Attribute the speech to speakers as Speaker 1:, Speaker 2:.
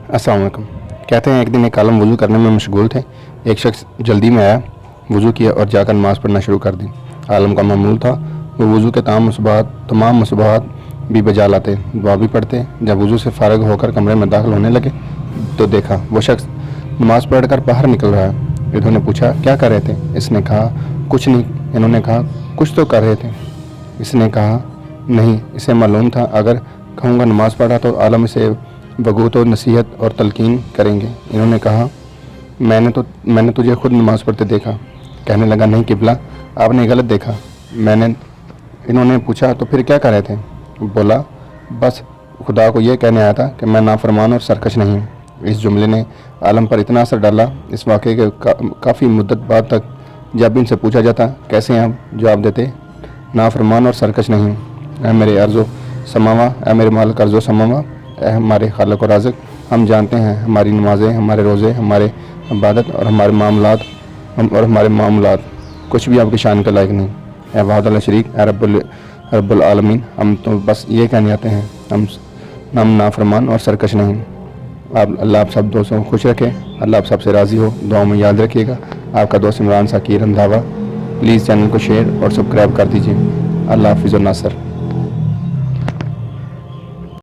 Speaker 1: अस्सलाम वालेकुम। कहते हैं एक दिन एक आलम वज़ू करने में मशगूल थे। एक शख्स जल्दी में आया, वज़ू किया और जाकर नमाज़ पढ़ना शुरू कर दी। आलम का मामूल था वो वज़ू के तमाम मसबात भी बजा लाते, दुआ भी पढ़ते। जब वज़ू से फ़ारिग होकर कमरे में दाखिल होने लगे तो देखा वो शख्स नमाज़ पढ़कर बाहर निकल रहा है। इन्होंने पूछा, क्या कर रहे थे? इसने कहा, कुछ नहीं। इन्होंने कहा, कुछ तो कर रहे थे। इसने कहा, नहीं। इसे मालूम था अगर कहूँगा नमाज़ पढ़ा तो आलम इसे वगूत और नसीहत और तलकीन करेंगे। इन्होंने कहा, मैंने तुझे खुद नमाज़ पढ़ते देखा। कहने लगा, नहीं किबला, आपने गलत देखा। इन्होंने पूछा, तो फिर क्या कर रहे थे? बोला, बस खुदा को यह कहने आया था कि मैं नाफरमान और सरकश नहीं हूँ। इस जुमले ने आलम पर इतना असर डाला, इस वाक़े के काफ़ी मुद्दत बाद तक जब इनसे पूछा जाता कैसे हैं आप, जवाब देते, नाफरमान और सरकश नहीं हूँ। ऐ मेरे अर्ज़ो समावा, ऐ मेरे मालिक अर्ज़ो समावा, ऐ हमारे खालिक और राज़िक, हम जानते हैं हमारी नमाज़ें, हमारे रोज़े, हमारे इबादत और हमारे मामलात कुछ भी आपकी शान के लायक नहीं। ऐ वाहिद शरीक, ऐ रब्बुल आलमीन, हम तो बस ये कहने आते हैं, हम नाफरमान और सरकश नहीं। अल्लाह आप सब दोस्तों को खुश रखे, अल्लाह आप सबसे राज़ी हो। दुआ में याद रखिएगा। आपका दोस्त इमरान साकिर रंधावा। प्लीज़ चैनल को शेयर और सब्सक्राइब कर दीजिए। अल्लाह हाफ़िज़ और नासर।